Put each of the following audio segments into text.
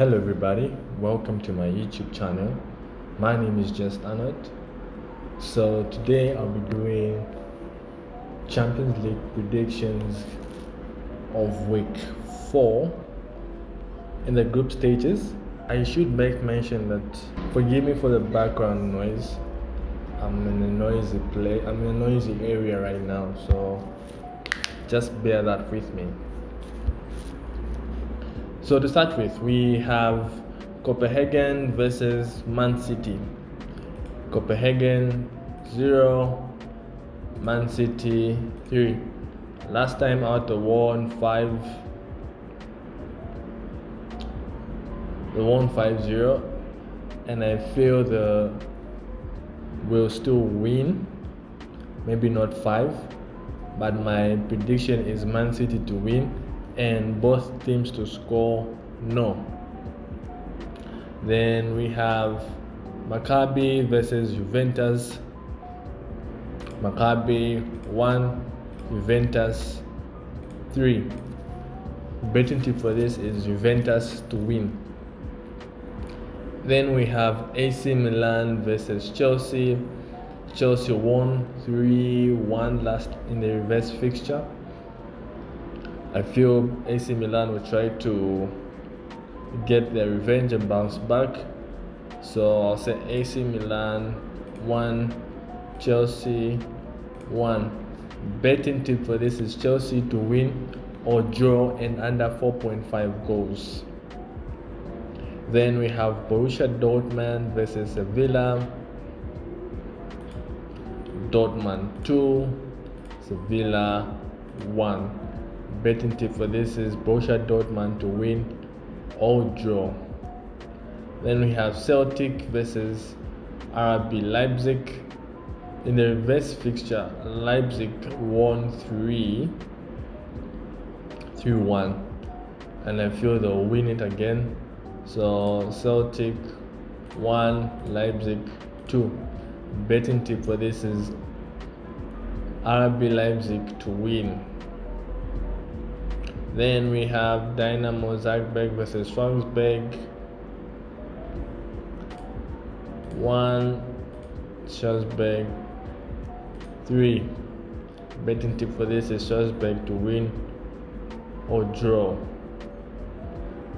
Hello everybody, welcome to my YouTube channel. My name is Just Arnold. So today I'll be doing Champions League predictions of week 4 in the group stages. I should make mention that forgive me for the background noise. I'm in a noisy area right now, so just bear that with me. So to start with, we have Copenhagen versus Man City. Copenhagen 0, Man City 3. Last time out they won 5-0, and I feel they will still win. Maybe not 5, but my prediction is Man City to win and both teams to score no. Then we have Macabi versus Juventus. Macabi 1, Juventus 3. Betting tip for this is Juventus to win. Then we have AC Milan versus Chelsea. Chelsea won 3-1 last in the reverse fixture. I feel AC Milan will try to get their revenge and bounce back. So I'll say AC Milan 1, Chelsea 1. Betting tip for this is Chelsea to win or draw and under 4.5 goals. Then we have Borussia Dortmund versus Sevilla. Dortmund 2, Sevilla 1. Betting tip for this is Borussia Dortmund to win or draw. Then we have Celtic versus Arabi Leipzig. In the reverse fixture, Leipzig won 3-1, and I feel they'll win it again. So Celtic 1, Leipzig 2. Betting tip for this is Arabi Leipzig to win. Then we have Dynamo Zagreb versus Salzburg. 1, Salzburg 3. Betting tip for this is Salzburg to win or draw.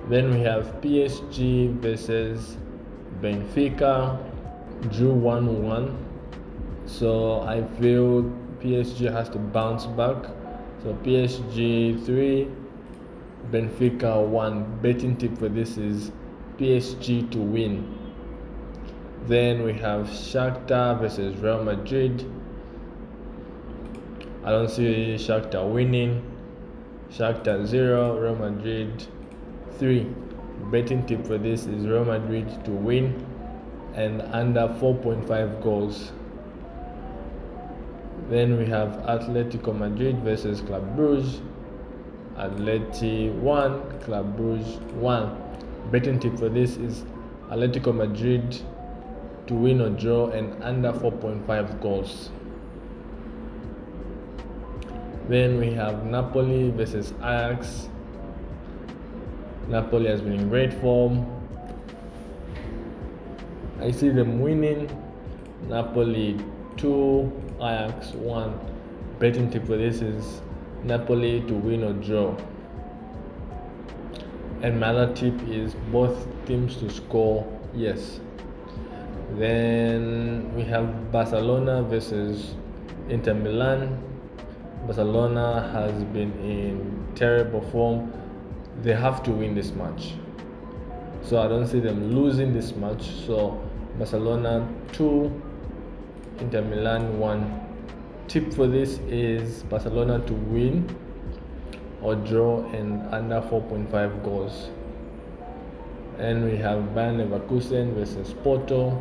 Then we have PSG versus Benfica. Drew 1-1. So I feel PSG has to bounce back. So PSG 3, Benfica 1. Betting tip for this is PSG to win. Then we have Shakhtar versus Real Madrid. I don't see Shakhtar winning. Shakhtar 0, Real Madrid 3. Betting tip for this is Real Madrid to win and under 4.5 goals. Then we have Atletico Madrid versus Club Brugge. Atleti 1, Club Brugge 1. Betting tip for this is Atletico Madrid to win or draw and under 4.5 goals. Then we have Napoli versus Ajax. Napoli has been in great form. I see them winning. Napoli 2, Ajax 1. Betting tip for this is Napoli to win or draw. And my other tip is both teams to score yes. Then we have Barcelona versus Inter Milan. Barcelona has been in terrible form. They have to win this match. So I don't see them losing this match. So Barcelona 2, Inter Milan 1. Tip for this is Barcelona to win or draw and under 4.5 goals. And we have Bayern Leverkusen versus Porto.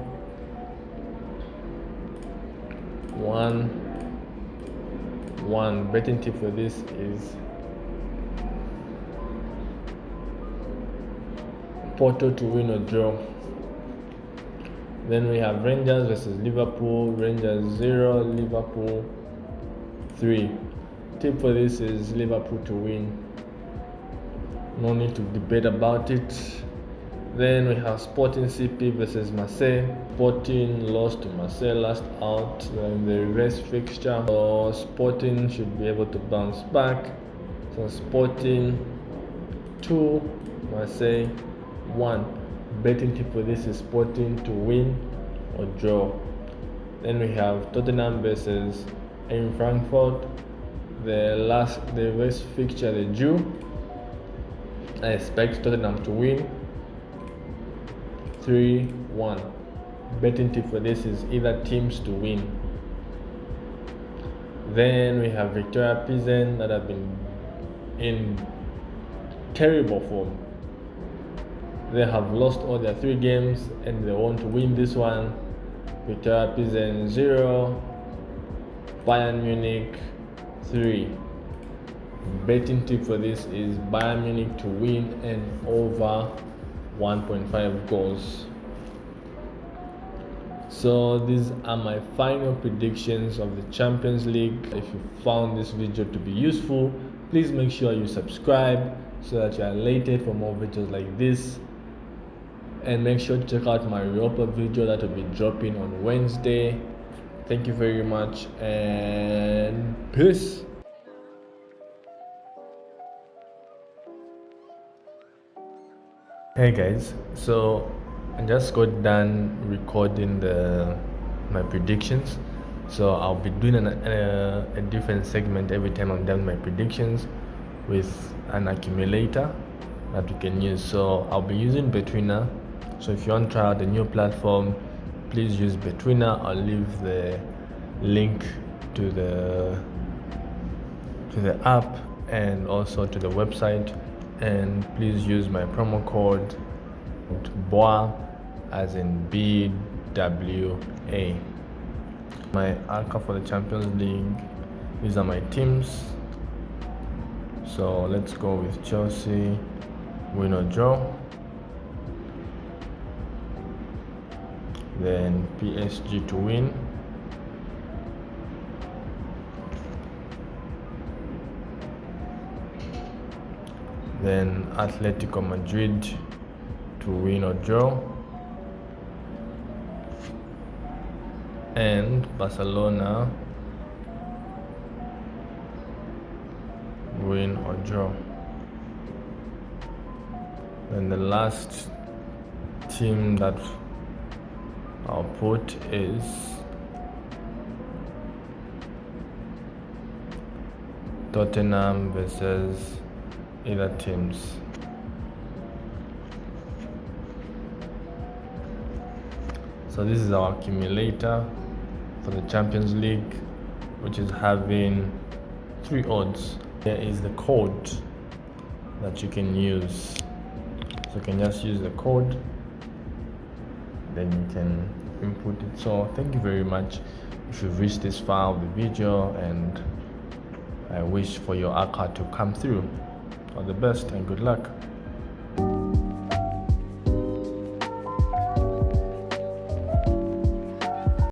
1-1. Betting tip for this is Porto to win or draw. Then we have Rangers versus Liverpool. Rangers 0, Liverpool 3. Tip for this is Liverpool to win. No need to debate about it. Then we have Sporting CP versus Marseille. Sporting lost to Marseille last out in the reverse fixture. So Sporting should be able to bounce back. So Sporting 2, Marseille 1. Betting tip for this is Sporting to win or draw. Then we have Tottenham versus Frankfurt. The reverse fixture they drew. I expect Tottenham to win 3-1. Betting tip for this is either teams to win. Then we have Victoria Pilsen that have been in terrible form. They have lost all their 3 games and they want to win this one. Victoria Pilsen 0, Bayern Munich 3. Betting tip for this is Bayern Munich to win and over 1.5 goals. So these are my final predictions of the Champions League. If you found this video to be useful, please make sure you subscribe so that you are alerted for more videos like this. And make sure to check out my Europa video that will be dropping on Wednesday. Thank you very much and peace. Hey guys, so I just got done recording my predictions. So I'll be doing a different segment every time I'm done my predictions with an accumulator that we can use. So I'll be using Betweener. So if you want to try out the new platform, please use Betweener. I'll leave the link to the app and also to the website. And please use my promo code BWA, as in BWA. My anchor for the Champions League. These are my teams. So let's go with Chelsea, win or draw. Then PSG to win. Then Atletico Madrid to win or draw. And Barcelona win or draw. Then the last team that I'll put is Tottenham versus either teams. So this is our accumulator for the Champions League, which is having 3 odds. There is the code that you can use. So you can just use the code, then you can input it. So thank you very much if you've reached this far of the video, and I wish for your ACA to come through. All the best and good luck.